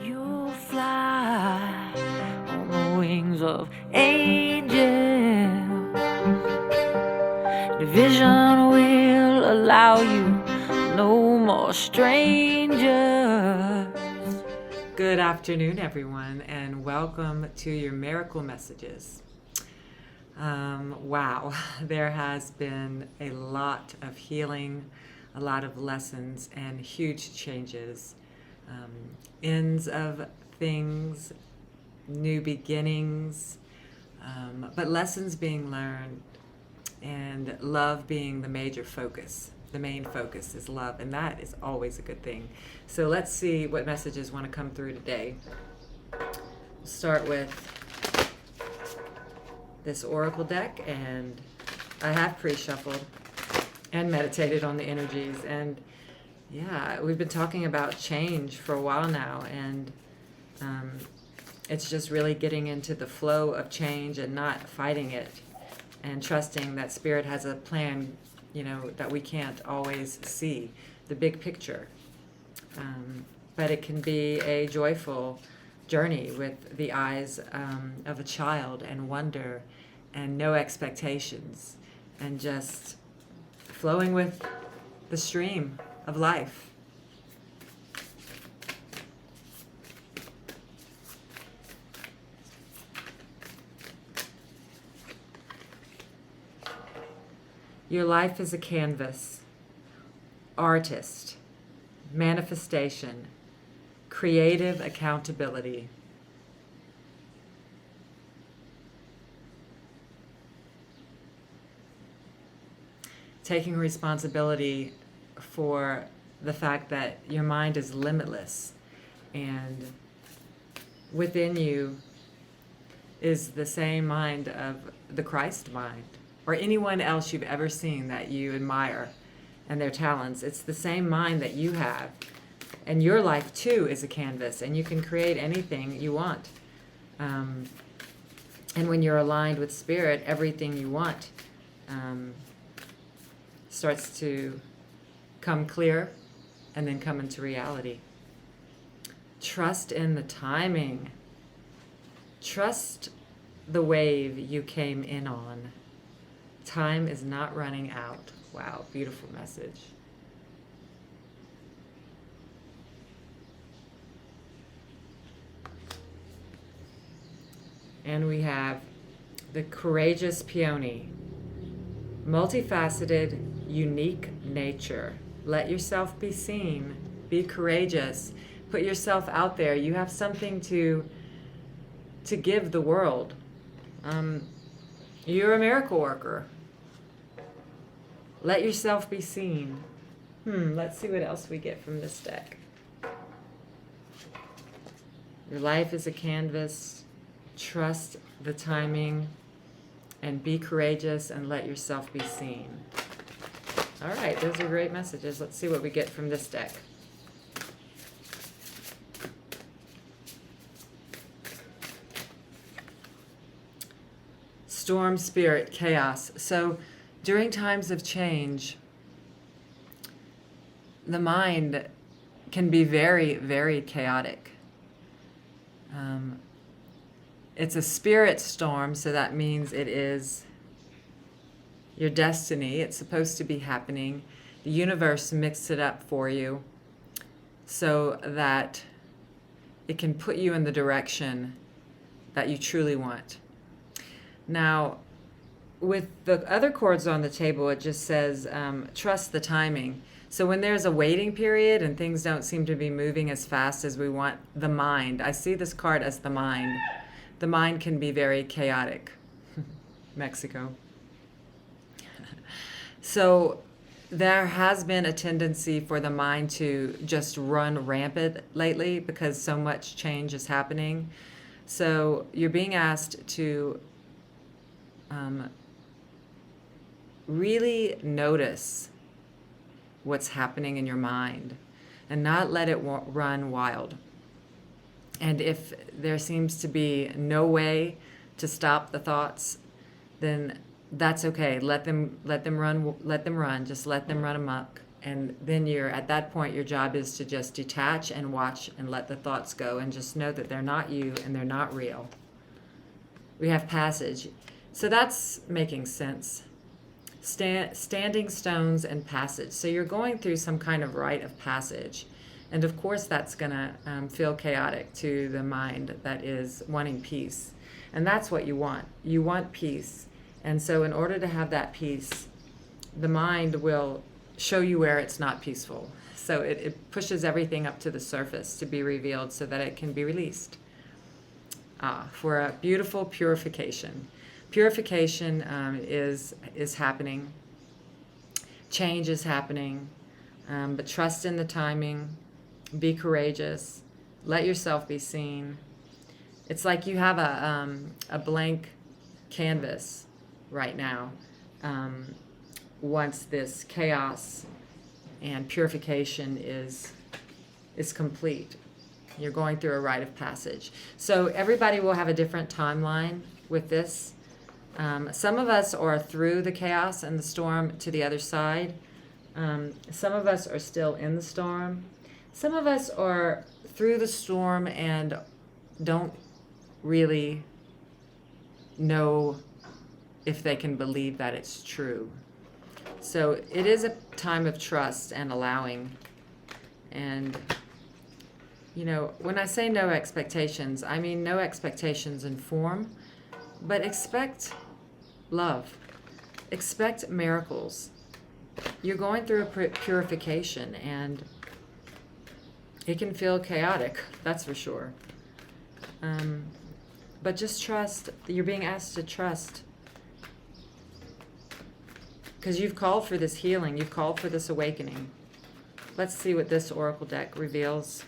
You'll fly on the wings of angels. The vision will allow you no more strangers. Good afternoon, everyone, and welcome to your miracle messages. Wow, there has been a lot of healing, a lot of lessons, and huge changes. Ends of things, new beginnings, but lessons being learned, and love being the major focus. The main focus is love, and that is always a good thing. So let's see what messages want to come through today. We'll start with this oracle deck, and I have pre-shuffled and meditated on the energies, and yeah, we've been talking about change for a while now, and it's just really getting into the flow of change and not fighting it, and trusting that Spirit has a plan, that we can't always see, the big picture. But it can be a joyful journey with the eyes of a child, and wonder and no expectations, and just flowing with the stream of life. Your life is a canvas, artist, manifestation, creative accountability. Taking responsibility for the fact that your mind is limitless, and within you is the same mind of the Christ mind, or anyone else you've ever seen that you admire and their talents. It's the same mind that you have, and your life too is a canvas, and you can create anything you want. And when you're aligned with Spirit, everything you want starts to come clear and then come into reality. Trust in the timing. Trust the wave you came in on. Time is not running out. Wow, beautiful message. And we have the courageous peony. Multifaceted, unique nature. Let yourself be seen. Be courageous. Put yourself out there. You have something to give the world. You're a miracle worker. Let yourself be seen. Let's see what else we get from this deck. Your life is a canvas. Trust the timing, and be courageous, and let yourself be seen. All right, those are great messages. Let's see what we get from this deck. Storm, spirit, chaos. So during times of change, the mind can be very, very chaotic. It's a spirit storm, so that means it is your destiny. It's supposed to be happening. The universe mixed it up for you so that it can put you in the direction that you truly want. Now, with the other cards on the table, it just says, trust the timing. So when there's a waiting period and things don't seem to be moving as fast as we want, the mind, I see this card as the mind. The mind can be very chaotic. Mexico. So there has been a tendency for the mind to just run rampant lately because so much change is happening. So you're being asked to really notice what's happening in your mind and not let it run wild. And if there seems to be no way to stop the thoughts, then that's okay. Let them run. Just let them run amok. And then at that point, your job is to just detach and watch and let the thoughts go and just know that they're not you and they're not real. We have passage. So that's making sense. Standing stones and passage. So you're going through some kind of rite of passage. And of course, that's going to feel chaotic to the mind that is wanting peace. And that's what you want. You want peace. And so in order to have that peace, the mind will show you where it's not peaceful. So it pushes everything up to the surface to be revealed so that it can be released for a beautiful purification. Purification is happening. Change is happening. But trust in the timing. Be courageous. Let yourself be seen. It's like you have a blank canvas right now. Once this chaos and purification is complete, you're going through a rite of passage. So everybody will have a different timeline with this. Some of us are through the chaos and the storm to the other side. Some of us are still in the storm. Some of us are through the storm and don't really know if they can believe that it's true. So it is a time of trust and allowing. And, you know, when I say no expectations, I mean no expectations in form, but expect love. Expect miracles. You're going through a purification, and it can feel chaotic, that's for sure. But just trust. You're being asked to trust. Because you've called for this healing. You've called for this awakening. Let's see what this oracle deck reveals.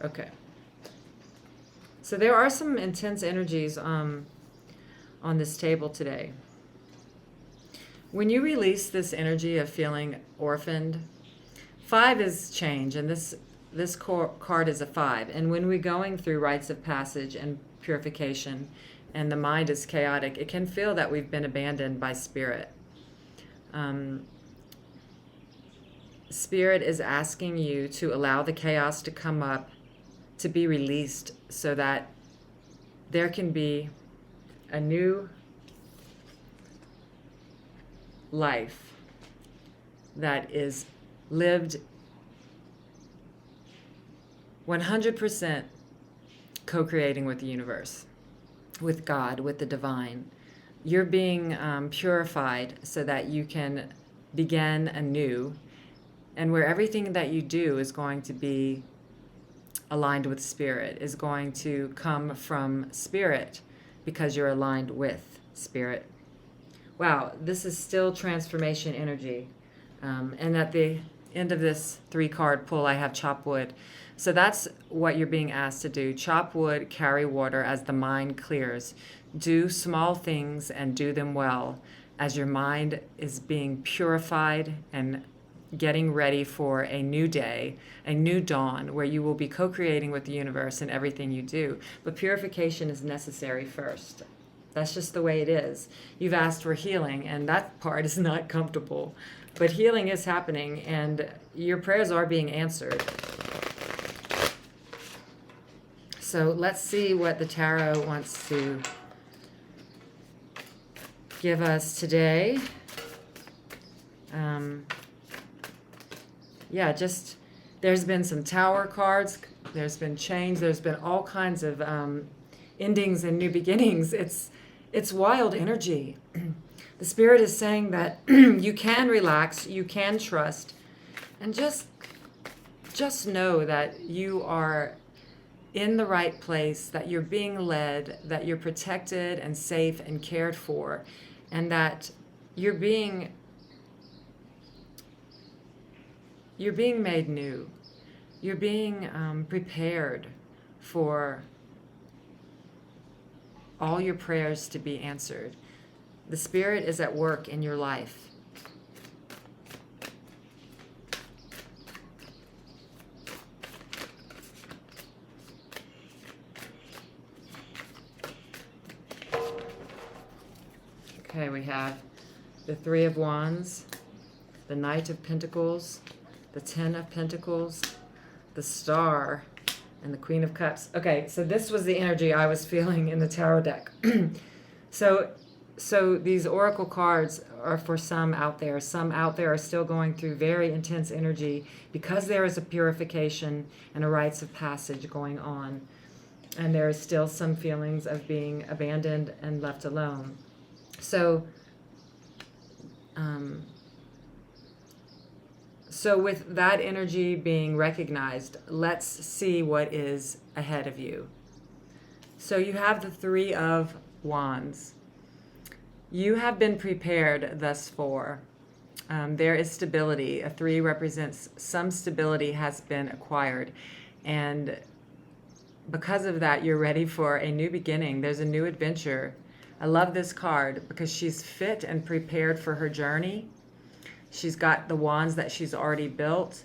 Okay. So there are some intense energies on this table today. When you release this energy of feeling orphaned, 5 is change, and this card is a 5. And when we're going through rites of passage and purification, and the mind is chaotic, it can feel that we've been abandoned by spirit. Spirit is asking you to allow the chaos to come up, to be released, so that there can be a new life that is lived 100% co-creating with the universe, with God, with the divine. You're being purified so that you can begin anew, and where everything that you do is going to be aligned with spirit, is going to come from spirit because you're aligned with spirit. Wow, this is still transformation energy. And at the end of this 3-card pull, I have chop wood. So that's what you're being asked to do. Chop wood, carry water as the mind clears. Do small things and do them well as your mind is being purified and getting ready for a new day, a new dawn, where you will be co-creating with the universe in everything you do. But purification is necessary first. That's just the way it is. You've asked for healing, and that part is not comfortable. But healing is happening, and your prayers are being answered. So let's see what the tarot wants to give us today. Just there's been some tower cards. There's been change. There's been all kinds of endings and new beginnings. It's wild energy. The spirit is saying that you can relax, you can trust, and just know that you are in the right place, that you're being led, that you're protected and safe and cared for, and that you're being made new. You're being prepared for all your prayers to be answered. The Spirit is at work in your life. Okay. Okay, we have the Three of Wands, the Knight of Pentacles, the Ten of Pentacles, the Star, and the Queen of Cups. Okay, so this was the energy I was feeling in the tarot deck. So these oracle cards are for some out there. Some out there are still going through very intense energy because there is a purification and a rites of passage going on. And there is still some feelings of being abandoned and left alone. So with that energy being recognized, let's see what is ahead of you. So you have the Three of Wands. You have been prepared thus far. There is stability. A 3 represents some stability has been acquired. And because of that, you're ready for a new beginning. There's a new adventure. I love this card because she's fit and prepared for her journey. She's got the wands that she's already built.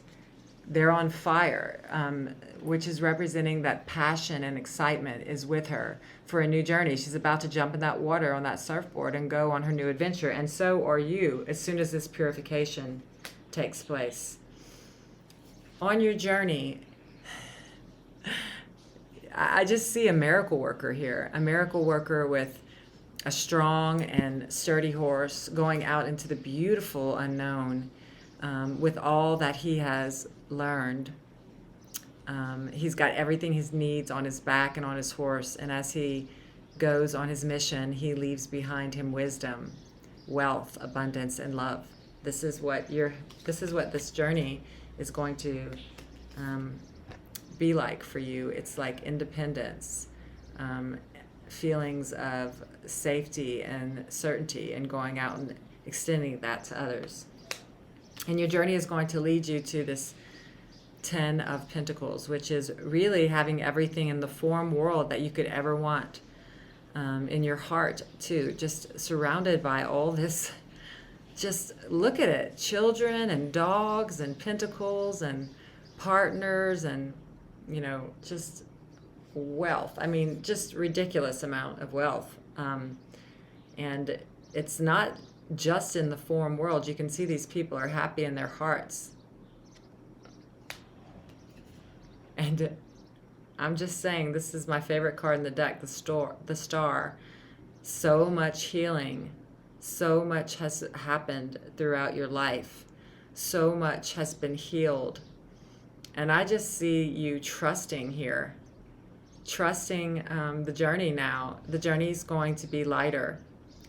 They're on fire, which is representing that passion and excitement is with her for a new journey. She's about to jump in that water on that surfboard and go on her new adventure. And so are you as soon as this purification takes place. On your journey, I just see a miracle worker here, a miracle worker with a strong and sturdy horse going out into the beautiful unknown with all that he has learned. He's got everything he needs on his back and on his horse, and as he goes on his mission, he leaves behind him wisdom, wealth, abundance, and love. This is what this journey is going to be like for you. It's like independence, feelings of safety and certainty, and going out and extending that to others. And your journey is going to lead you to this 10 of Pentacles, which is really having everything in the form world that you could ever want, in your heart too, just surrounded by all this. Just look at it, children and dogs and pentacles and partners and, just wealth. I mean, just ridiculous amount of wealth. And it's not just in the form world. You can see these people are happy in their hearts. And I'm just saying, this is my favorite card in the deck, the Star. So much healing. So much has happened throughout your life. So much has been healed. And I just see you trusting here. Trusting the journey now. The journey is going to be lighter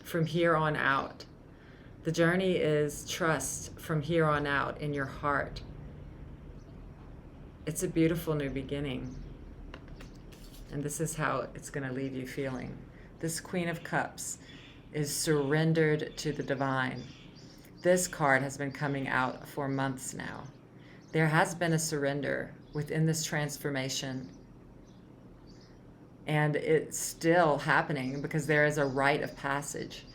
from here on out. The journey is trust from here on out in your heart. It's a beautiful new beginning. And this is how it's going to leave you feeling. This Queen of Cups is surrendered to the divine. This card has been coming out for months now. There has been a surrender within this transformation. And it's still happening because there is a rite of passage.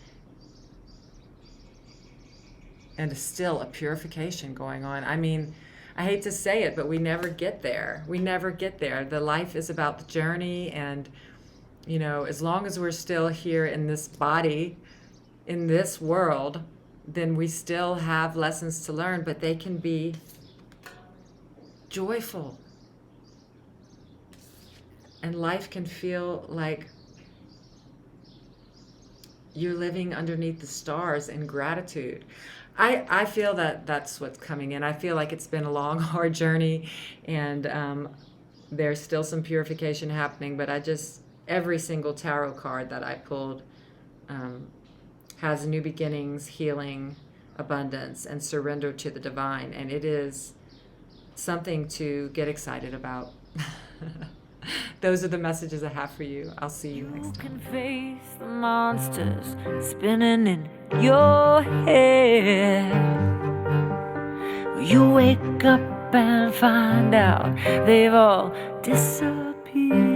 And still a purification going on. I mean, I hate to say it, but we never get there. We never get there. The life is about the journey, and, as long as we're still here in this body, in this world, then we still have lessons to learn, but they can be joyful. And life can feel like you're living underneath the stars in gratitude. I feel that that's what's coming in. I feel like it's been a long, hard journey, and there's still some purification happening, but every single tarot card that I pulled has new beginnings, healing, abundance, and surrender to the divine, and it is something to get excited about. Those are the messages I have for you. I'll see you next time. You can face the monsters spinning in your head. You wake up and find out they've all disappeared.